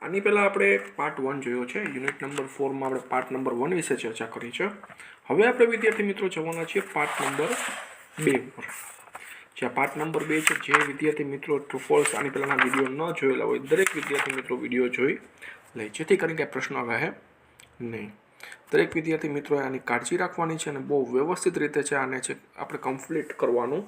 આની પહેલાં આપણે પાર્ટ 1 જોયો છે. યુનિટ નંબર 4માં આપણે પાર્ટ નંબર 1 વિશે ચર્ચા કરી છે. હવે આપણે વિદ્યાર્થી મિત્રો જવાના છીએ પાર્ટ નંબર 2 પર. જ્યાં પાર્ટ નંબર 2 છે, જે વિદ્યાર્થી મિત્રો ટ્રુ ફોલ્સ આની પહેલાંના વિડીયો ન જોયેલા હોય દરેક વિદ્યાર્થી મિત્રો વિડીયો જોઈ લે, જેથી કરીને કંઈ પ્રશ્ન રહે નહીં. દરેક વિદ્યાર્થી મિત્રોએ આની કાળજી રાખવાની છે અને બહુ વ્યવસ્થિત રીતે છે આને છે આપણે કમ્પ્લીટ કરવાનું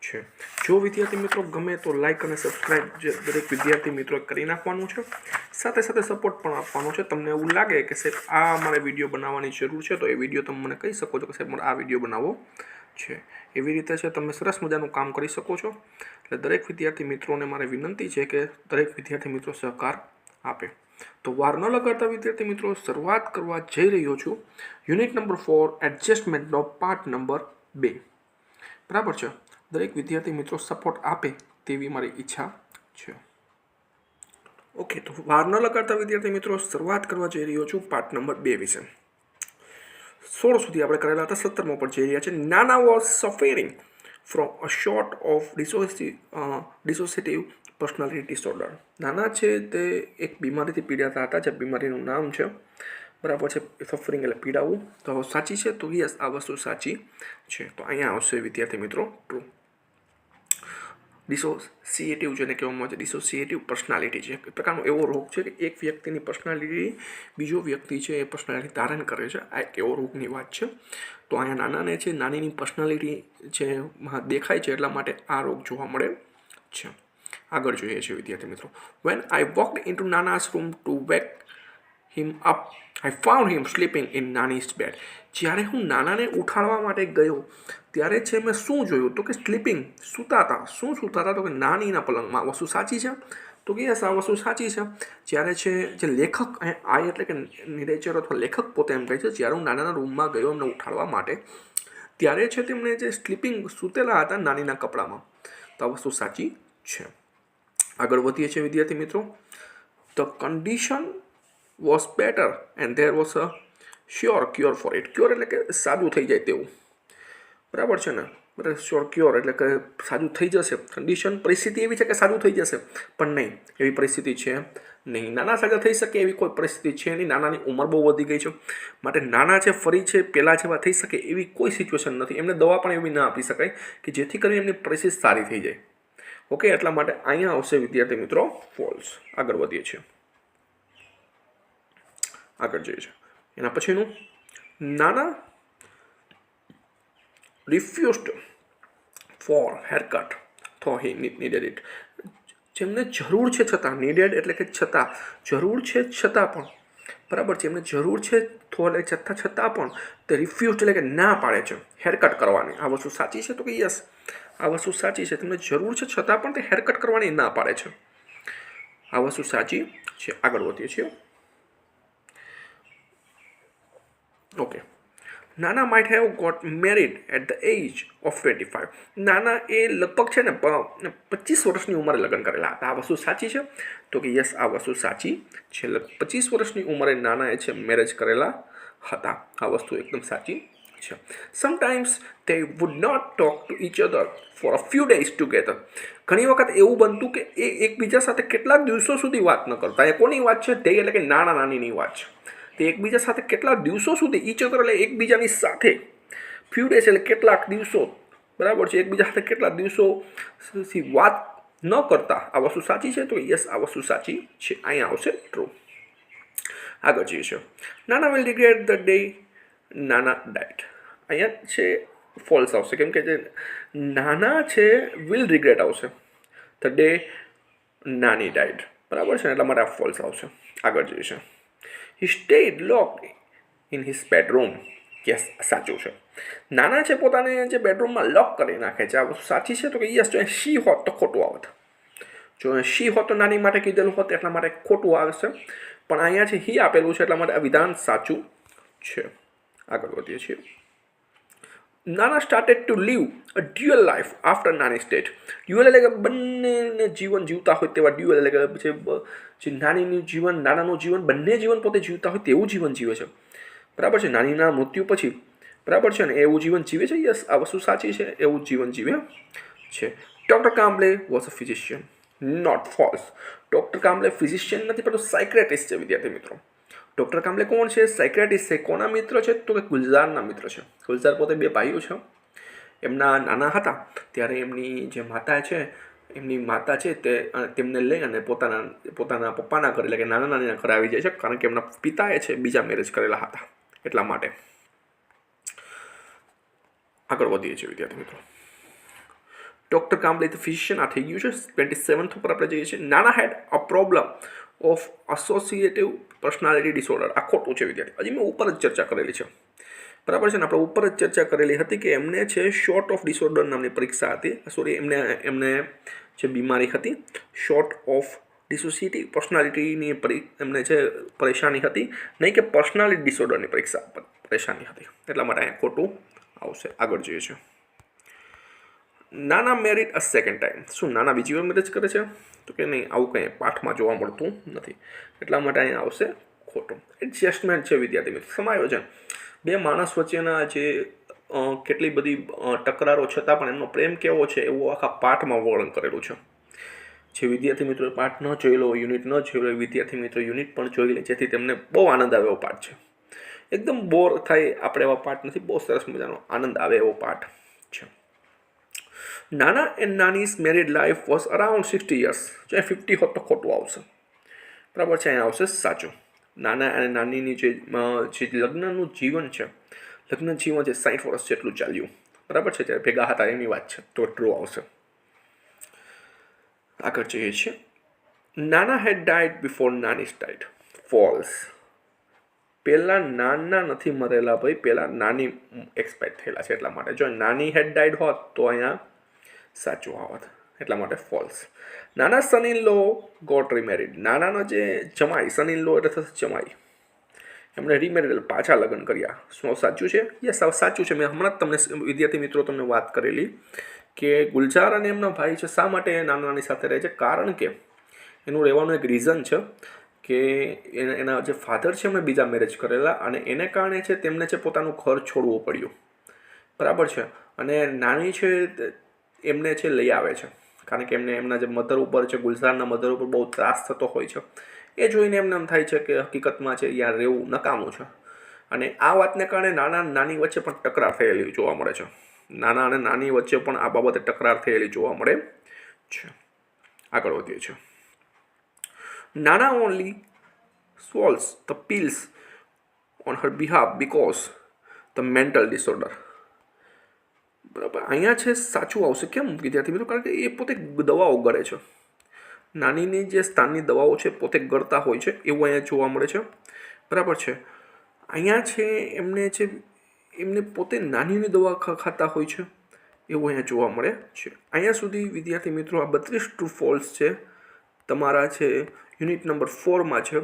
છે. જો વિદ્યાર્થી મિત્રો ગમે તો લાઇક અને સબસ્ક્રાઇબ દરેક વિદ્યાર્થી મિત્રોએ કરી નાખવાનું છે. સાથે સાથે સપોર્ટ પણ આપવાનો છે. તમને એવું લાગે કે સાહેબ આ મારે વિડીયો બનાવવાની જરૂર છે તો એ વિડીયો તમે મને કહી શકો છો કે સાહેબ મારે આ વિડીયો બનાવવો છે. એવી રીતે છે તમે સરસ મજાનું કામ કરી શકો છો. એટલે દરેક વિદ્યાર્થી મિત્રોને મારે વિનંતી છે કે દરેક વિદ્યાર્થી મિત્રો સહકાર આપે. તો વાર ન લગાડતા વિદ્યાર્થી મિત્રો શરૂઆત કરવા જઈ રહ્યો છું યુનિટ નંબર 4 એડજસ્ટમેન્ટનો પાર્ટ નંબર 2. બરાબર છે. દરેક વિદ્યાર્થી મિત્રો સપોર્ટ આપે તેવી મારી ઈચ્છા છે. ઓકે, તો વાર ન લગાડતા વિદ્યાર્થી મિત્રો શરૂઆત કરવા જઈ રહ્યો છું પાર્ટ નંબર 2 વિશે. 16 સુધી આપણે કરેલા હતા, 17મો પર જઈ રહ્યા છે. નાના was suffering from a short of dissociative personality disorder. નાના છે તે એક બીમારીથી પીડાતા હતા, જે બીમારીનું નામ છે બરાબર છે સફરિંગ એટલે પીડાવું. તો સાચી છે? તો યસ, આ વસ્તુ સાચી છે. તો અહીંયા આવશે વિદ્યાર્થી મિત્રો ટ્રુ. ડિસોસિએટિવ જેને કહેવામાં આવે છે ડિસોસિએટિવ પર્સનાલિટી છે એક પ્રકારનો એવો રોગ છે કે એક વ્યક્તિની પર્સનાલિટી બીજો વ્યક્તિ છે એ પર્સનાલિટી ધારણ કરે છે. આ એક એવો રોગની વાત છે. તો અહીંયા નાનાને છે નાનીની પર્સનાલિટી છે દેખાય છે, એટલા માટે આ રોગ જોવા મળે છે. આગળ જોઈએ છીએ વિદ્યાર્થી મિત્રો. When I walked into Nana's room to wake him up I found him sleeping in Nani's bed. જ્યારે હું નાનાને ઉઠાડવા માટે ગયો ત્યારે છે મેં શું જોયું તો કે સ્લીપિંગ, સૂતા હતા. શું સૂતા હતા? તો કે નાનીના પલંગમાં. વસ્તુ સાચી છે? તો કે યસ, આ વસ્તુ સાચી છે. જ્યારે છે જે લેખક આઈ એટલે કે નિરેચર અથવા લેખક પોતે એમ કહે છે જ્યારે હું નાનાના રૂમમાં ગયો એમને ઉઠાડવા માટે ત્યારે છે તેમને જે સ્લીપિંગ સૂતેલા હતા નાનીના કપડામાં. તો આ વસ્તુ સાચી છે. આગળ વધીએ છીએ વિદ્યાર્થી મિત્રો. The condition was better and there was a sure cure for it. Cure એટલે કે સાજું થઈ જાય તેવું. બરાબર છે ને? બરાબર, શ્યોર ક્યોર એટલે કે સાજું થઈ જશે. કન્ડિશન પરિસ્થિતિ એવી છે કે સાજું થઈ જશે, પણ નહીં, એવી પરિસ્થિતિ છે નહીં. નાના સાજા થઈ શકે એવી કોઈ પરિસ્થિતિ છે નહીં. નાનાની ઉંમર બહુ વધી ગઈ છે માટે નાના છે ફરી છે પહેલાં જેવા થઈ શકે એવી કોઈ સિચ્યુએશન નથી. એમને દવા પણ એવી ના આપી શકાય કે જેથી કરીને એમની પરિસ્થિતિ સારી થઈ જાય. ઓકે, એટલા માટે અહીંયા આવશે વિદ્યાર્થી મિત્રો ફોલ્સ. આગળ વધીએ છીએ. આગળ જઈએ છીએ એના પછીનું. નાના રિફ્યુઝડ ફોર હેરકટ થો હી નીડેડ ઇટ. જેમને જરૂર છે છતાં, નીડેડ એટલે કે છતાં, જરૂર છે છતાં પણ, બરાબર છે, એમને જરૂર છે થો એટલે છતાં પણ તે રિફ્યુઝડ એટલે કે ના પાડે છે હેરકટ કરવાની. આ વસ્તુ સાચી છે? તો કે યસ, આ વસ્તુ સાચી છે. તેમને જરૂર છે છતાં પણ તે હેરકટ કરવાની ના પાડે છે. આ વસ્તુ સાચી છે. આગળ વધીએ છીએ. ઓકે. નાના might have got married at the age of 25. નાના એ લગભગ છે ને 25 વર્ષની ઉંમરે લગ્ન કરેલા હતા. આ વસ્તુ સાચી છે? તો કે યસ, આ વસ્તુ સાચી છે. 25 વર્ષની ઉંમરે નાનાએ છે મેરેજ કરેલા હતા. આ વસ્તુ એકદમ સાચી છે. Sometimes they would not talk to each other for a few days together. ઘણી વખત એવું બનતું કે એ એકબીજા સાથે કેટલાક દિવસો સુધી વાત ન કરતા. એ કોની વાત છે? તે એટલે કે નાના નાનીની વાત છે. તે એકબીજા સાથે કેટલાક દિવસો સુધી, ઈચ અધર એટલે એકબીજાની સાથે, ફ્યુ ડેઝ એટલે કેટલાક દિવસો, બરાબર છે, એકબીજા સાથે કેટલાક દિવસો વાત ન કરતા. આ વસ્તુ સાચી છે? તો યસ, આ વસ્તુ સાચી છે. અહીંયા આવશે ટ્રુ. આગળ જઈએ છીએ. નાના વિલ રિગ્રેટ ધ ડે નાના ડાઇડ. અહીંયા છે ફોલ્સ આવશે, કેમ કે જે નાના છે વિલ રિગ્રેટ આવશે ધ ડે નાની ડાઇડ. બરાબર છે ને? એટલા માટે આ ફોલ્સ આવશે. આગળ જઈએ છીએ. He stayed locked in his bedroom. Yes, સાચું છે. નાના છે પોતાને જે બેડરૂમમાં લોક કરી નાખે છે. આ વસ્તુ સાચી છે? તો કે યસ, જો શી હોત તો ખોટું આવત. જો શી હોત તો નાની માટે કીધેલું હોત એટલા માટે ખોટું આવશે, પણ અહીંયા છે હી આપેલું છે એટલા માટે આ વિધાન સાચું છે. આગળ વધીએ છીએ. નાના started to live a dual life after નાની સ્ટેટ. ડ્યુઅલ એટલે કે બંનેને જીવન જીવતા હોય તેવા ડ્યુઅલ એટલે કે જે નાનીનું જીવન, નાનાનું જીવન, બંને જીવન પોતે જીવતા હોય તેવું જીવન જીવે છે. બરાબર છે? નાનીના મૃત્યુ પછી, બરાબર છે ને, એવું જીવન જીવે છે. યસ, આ વસ્તુ સાચી છે. એવું જીવન જીવે છે. Doctor Kamble was a physician. Not false. Doctor Kamble physician નથી પરંતુ સાયક્રેટિસ્ટ છે વિદ્યાર્થી મિત્રો. ડૉક્ટર કામલે કોણ છે? સાયક્રેટિસ્ટ છે. કોના મિત્ર છે? તો કે ગુલઝારના મિત્ર છે. ગુલઝાર પોતે બે ભાઈઓ છે. એમના નાના હતા ત્યારે એમની જે માતા છે તેમને લઈ અને પોતાના પપ્પાના ઘરે એટલે કે નાના નાનીના ઘરે આવી જાય છે, કારણ કે એમના પિતાએ છે બીજા મેરેજ કરેલા હતા એટલા માટે. આગળ વધીએ છીએ વિદ્યાર્થી મિત્રો. ડૉક્ટર કામલે ફિઝિશિયન આ થઈ ગયું છે. 27th ઉપર આપણે જઈએ છીએ. Nana had a problem of associative personality disorder. આ ખોટું છે વિદ્યાર્થી. હજી મેં ઉપર જ ચર્ચા કરેલી છે, બરાબર છે ને. આપણે ઉપર જ ચર્ચા કરેલી હતી કે એમને છે શોર્ટ ઓફ ડિસઓર્ડર નામની પરીક્ષા હતી. સોરી, એમને જે બીમારી હતી શોર્ટ ઓફ ડિસોસિએટિવ પર્સનાલિટીની એમને જે પરેશાની હતી, નહીં કે પર્સનાલિટી ડિસઓર્ડરની પરેશાની હતી. એટલા માટે અહીંયા ખોટું આવશે. આગળ જોઈએ છે. નાના મેરિડ અ સેકન્ડ ટાઈમ. શું નાના બીજી વાર મેરેજ કરે છે? તો કે નહીં, આવું કંઈ પાઠમાં જોવા મળતું નથી. એટલા માટે અહીંયા આવશે ખોટું. એડજસ્ટમેન્ટ છે વિદ્યાર્થી મિત્રો, સમાયોજન. બે માણસ વચ્ચેના જે કેટલી બધી તકરારો છતાં પણ એમનો પ્રેમ કેવો છે એવું આખા પાઠમાં વર્ણન કરેલું છે. જે વિદ્યાર્થી મિત્રો પાઠ ન જોઈ લો, યુનિટ ન જોઈ લો, વિદ્યાર્થી મિત્રો યુનિટ પણ જોઈ લે, જેથી તેમને બહુ આનંદ આવે એવો પાઠ છે. એકદમ બોર થાય આપણે એવા પાઠ નથી, બહુ સરસ મજાનો આનંદ આવે એવો પાઠ છે. Nana and Nani's married life was around 60 years. જો 50 હોત તો ખોટું આવશે, બરાબર છે. અહીંયા આવશે સાચું. નાના અને નાનીની જે લગ્નનું જીવન છે, લગ્ન જીવન છે 60 વર્ષ જેટલું ચાલ્યું, બરાબર છે. જ્યારે ભેગા હતા એની વાત છે, તો ટ્રુ આવશે. આગળ જઈએ છીએ. નાના હેડ ડાઇડ બિફોર નાની ડાઇડ. ફોલ્સ. પહેલાં નાના નથી મરેલા ભાઈ, પહેલાં નાની એક્સપાયર થયેલા છે એટલા માટે. જો નાની હેડ ડાઇડ હોત તો અહીંયા સાચું આવત, એટલા માટે ફોલ્સ. નાના સન ઇન લો ગોટ રીમેરિડ. નાનાનો જે જમાઈ, સન ઇન લો એટલે થશે જમાઈ, એમણે રીમેરિડ પાછા લગ્ન કર્યા. શું સાચું છે? યસ, સાચું છે. મેં હમણાં જ તમને વિદ્યાર્થી મિત્રો તમને વાત કરેલી કે ગુલઝાર અને એમના ભાઈ છે શા માટે નાના નાની સાથે રહે છે. કારણ કે એનું રહેવાનું એક રીઝન છે કે એના જે ફાધર છે એમણે બીજા મેરેજ કરેલા, અને એને કારણે છે તેમને છે પોતાનું ઘર છોડવું પડ્યું, બરાબર છે. અને નાની છે એમને છે લઈ આવે છે, કારણ કે એમના જે મધર ઉપર છે, ગુલઝારના મધર ઉપર બહુ ત્રાસ થતો હોય છે. એ જોઈને એમને એમ થાય છે કે હકીકતમાં છે યાર રહેવું નકામું છે. અને આ વાતને કારણે નાના નાની વચ્ચે પણ તકરાર થયેલી જોવા મળે છે. નાના અને નાની વચ્ચે પણ આ બાબતે તકરાર થયેલી જોવા મળે છે. આગળ વધીએ છીએ. નાના only swallows the pills on her behalf because the mental disorder. બરાબર, અહીંયા છે સાચું આવશે. કેમ વિદ્યાર્થી મિત્રો? કારણ કે એ પોતે દવાઓ ગળે છે. નાનીની જે સ્થાનની દવાઓ છે પોતે ગળતા હોય છે એવું અહીંયા જોવા મળે છે, બરાબર છે. અહીંયા છે એમને પોતે નાનીની દવા ખાતા હોય છે એવું અહીંયા જોવા મળે છે. અહીંયા સુધી વિદ્યાર્થી મિત્રો આ 32 ટ્રુ ફોલ્સ છે તમારા છે યુનિટ નંબર 4માં છે.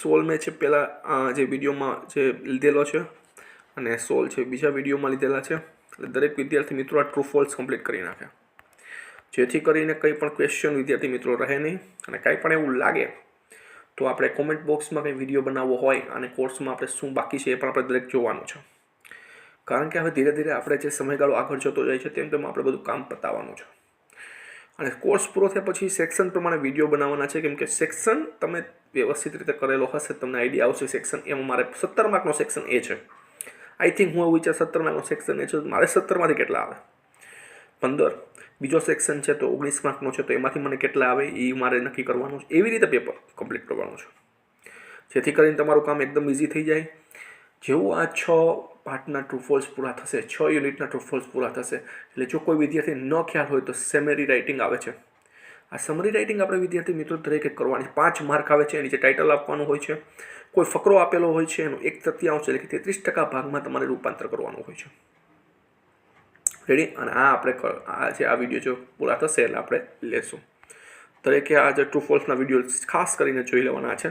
16 મેં છે પહેલાં જે વિડીયોમાં જે લીધેલો છે, અને 16 છે બીજા વિડીયોમાં લીધેલા છે. એટલે દરેક વિદ્યાર્થી મિત્રો આ ટ્રુ ફોલ્સ કમ્પ્લીટ કરી નાખે, જેથી કરીને કંઈ પણ ક્વેશ્ચન વિદ્યાર્થી મિત્રો રહે નહીં. અને કાંઈ પણ એવું લાગે તો આપણે કોમેન્ટ બોક્સમાં કંઈ વિડીયો બનાવવો હોય અને કોર્સમાં આપણે શું બાકી છે એ પણ આપણે દરેક જોવાનું છે. કારણ કે હવે ધીરે ધીરે આપણે જે સમયગાળો આગળ જતો જાય છે તેમ આપણે બધું કામ પતાવવાનું છે. અને કોર્સ પૂરો થયા પછી સેક્શન પ્રમાણે વિડીયો બનાવવાના છે, કેમ કે સેક્શન તમે વ્યવસ્થિત રીતે કરેલો હશે તમને આઈડિયા આવશે. સેક્શન એમાં મારે 17 માર્કનો સેક્શન એ છે. આઈ થિંક હું એવું વિચાર 17 માર્કનો સેક્શન એ છે, મારે 17માંથી કેટલા આવે 15. બીજો સેક્શન છે તો 19 માર્કનો છે, તો એમાંથી મને કેટલા આવે એ મારે નક્કી કરવાનું છે. એવી રીતે પેપર કમ્પ્લીટ કરવાનું છે, જેથી કરીને તમારું કામ એકદમ ઇઝી થઈ જાય. જેવું આ 6 પાર્ટના ટ્રુ ફોલ્સ પૂરા થશે, 6 યુનિટના ટ્રુ ફોલ્સ પૂરા થશે, એટલે જો કોઈ વિદ્યાર્થી ન ખ્યાલ હોય તો સમરી રાઇટિંગ આવે છે. આ સમરી રાઇટિંગ આપણે વિદ્યાર્થી મિત્રો દરેકે કરવાની. 5 માર્ક આવે છે, નીચે ટાઇટલ આપવાનું હોય છે, કોઈ ફકરો આપેલો હોય છે, એનું 1/3 એટલે કે 33% ભાગમાં તમારે રૂપાંતર કરવાનું હોય છે. રેડી? અને આ આપણે આ વિડીયો જો પૂરા થશે એટલે આપણે લેશું. દરેકે આ જે ટ્રુ ફોલ્સના વિડીયો ખાસ કરીને જોઈ લેવાના છે.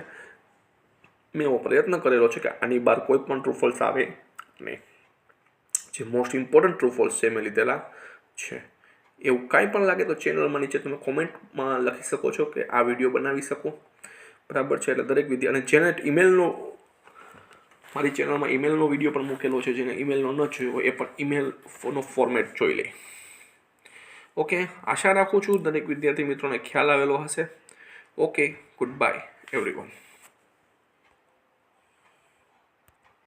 મેં એવો પ્રયત્ન કરેલો છે કે આની બહાર કોઈ પણ ટ્રુ ફોલ્સ આવે નહીં. જે મોસ્ટ ઇમ્પોર્ટન્ટ ટ્રુ ફોલ્સ છે મેં લીધેલા છે. એવું કાંઈ પણ લાગે તો ચેનલમાં નીચે તમે કોમેન્ટમાં લખી શકો છો કે આ વિડીયો બનાવી શકો, બરાબર છે. એટલે દરેક અને જેને ઈમેલનો મારી ચેનલમાં ઈમેલનો વિડીયો પણ મૂકેલો છે, જેને ઈમેલનો ન જોયો હોય એ પણ ઈમેલનો ફોર્મેટ જોઈ લે, ઓકે, આશા રાખું છું દરેક વિદ્યાર્થી મિત્રોને ખ્યાલ આવેલો હશે. Okay, good bye everyone.